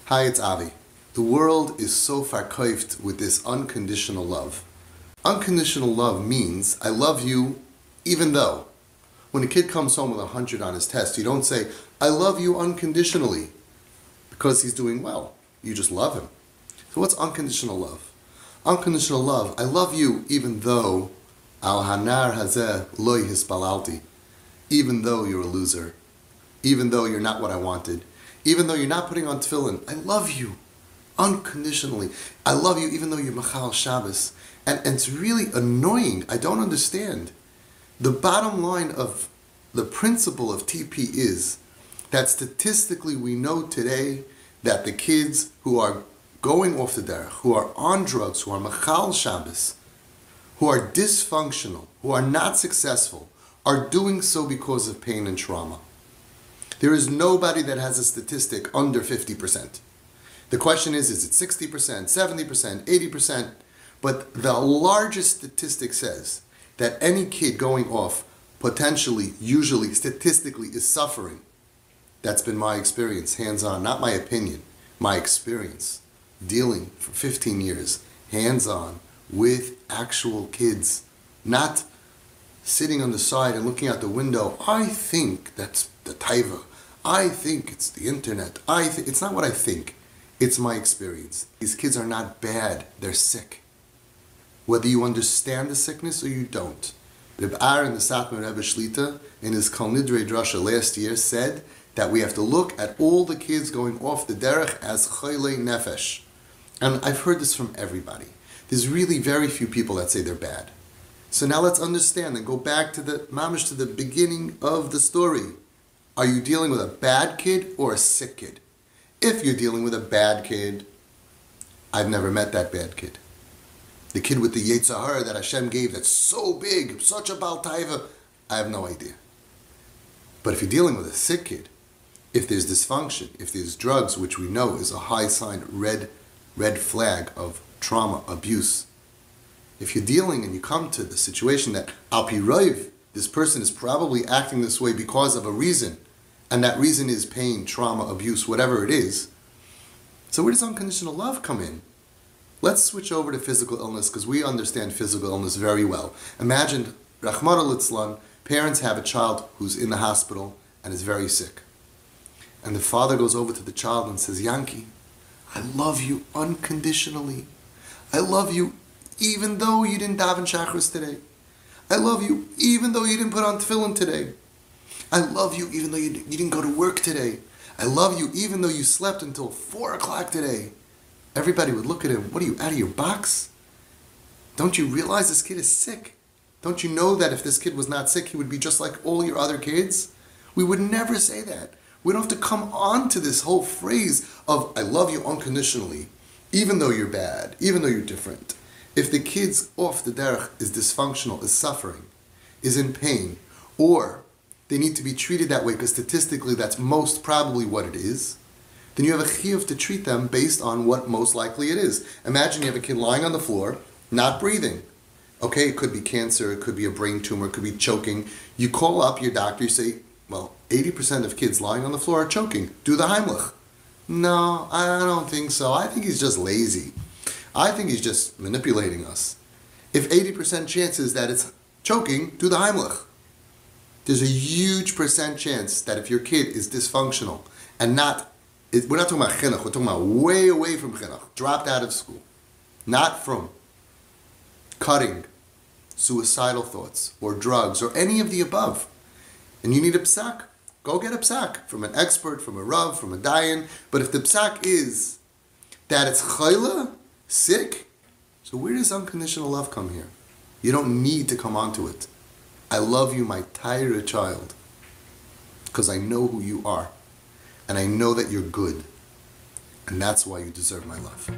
Hi, it's Avi. The world is so verkauft with this unconditional love. Unconditional love means I love you even though. When a kid comes home with 100 on his test, you don't say, I love you unconditionally because he's doing well. You just love him. So what's unconditional love? Unconditional love, I love you even though al hanar hazeh lo hispalalti, even though you're a loser, even though you're not what I wanted, even though you're not putting on tefillin. I love you unconditionally. I love you even though you're machal Shabbos. And it's really annoying. I don't understand. The bottom line of the principle of TP is that statistically we know today that the kids who are going off the derech, who are on drugs, who are machal Shabbos, who are dysfunctional, who are not successful, are doing so because of pain and trauma. There is nobody that has a statistic under 50%. The question is it 60%, 70%, 80%? But the largest statistic says that any kid going off potentially, usually, statistically is suffering. That's been my experience, hands-on, not my opinion, my experience. Dealing for 15 years, hands-on, with actual kids. Not sitting on the side and looking out the window. I think that's the taiva. I think it's the internet. It's not what I think. It's my experience. These kids are not bad. They're sick. Whether you understand the sickness or you don't. Reb Aaron, the Satmar Rebbe Shlita, in his Kol Nidrei Drasha last year, said that we have to look at all the kids going off the derech as choylei nefesh. And I've heard this from everybody. There's really very few people that say they're bad. So now let's understand and go back to the mamish, to the beginning of the story. Are you dealing with a bad kid or a sick kid? If you're dealing with a bad kid, I've never met that bad kid. The kid with the Yetzer Hara that Hashem gave that's so big, such a Baal Taiva, I have no idea. But if you're dealing with a sick kid, if there's dysfunction, if there's drugs, which we know is a high sign, red flag of trauma, abuse. If you're dealing and you come to the situation that al pi roiv, this person is probably acting this way because of a reason, and that reason is pain, trauma, abuse, whatever it is. So where does unconditional love come in? Let's switch over to physical illness because we understand physical illness very well. Imagine, Rahman al-Itzlan, parents have a child who's in the hospital and is very sick. And the father goes over to the child and says, Yankee, I love you unconditionally. I love you even though you didn't daven Shachris today. I love you even though you didn't put on tefillin today. I love you even though you didn't go to work today. I love you even though you slept until 4 o'clock today. Everybody would look at him, what are you, out of your box? Don't you realize this kid is sick? Don't you know that if this kid was not sick, he would be just like all your other kids? We would never say that. We don't have to come on to this whole phrase of, I love you unconditionally, even though you're bad, even though you're different. If the kid's off the derech is dysfunctional, is suffering, is in pain, or they need to be treated that way because statistically that's most probably what it is, then you have a chiyuv to treat them based on what most likely it is. Imagine you have a kid lying on the floor, not breathing. Okay, it could be cancer, it could be a brain tumor, it could be choking. You call up your doctor, you say, well, 80% of kids lying on the floor are choking. Do the Heimlich. No, I don't think so. I think he's just lazy. I think he's just manipulating us. If 80% chance is that it's choking, do the Heimlich. There's a huge percent chance that if your kid is dysfunctional and not, we're not talking about chinuch, we're talking about way away from chinuch, dropped out of school, not from cutting, suicidal thoughts, or drugs, or any of the above, and you need a psak, go get a psak from an expert, from a rav, from a dayan. But if the psak is that it's chayla, sick, so where does unconditional love come here? You don't need to come onto it. I love you, my Torah child, because I know who you are, and I know that you're good, and that's why you deserve my love.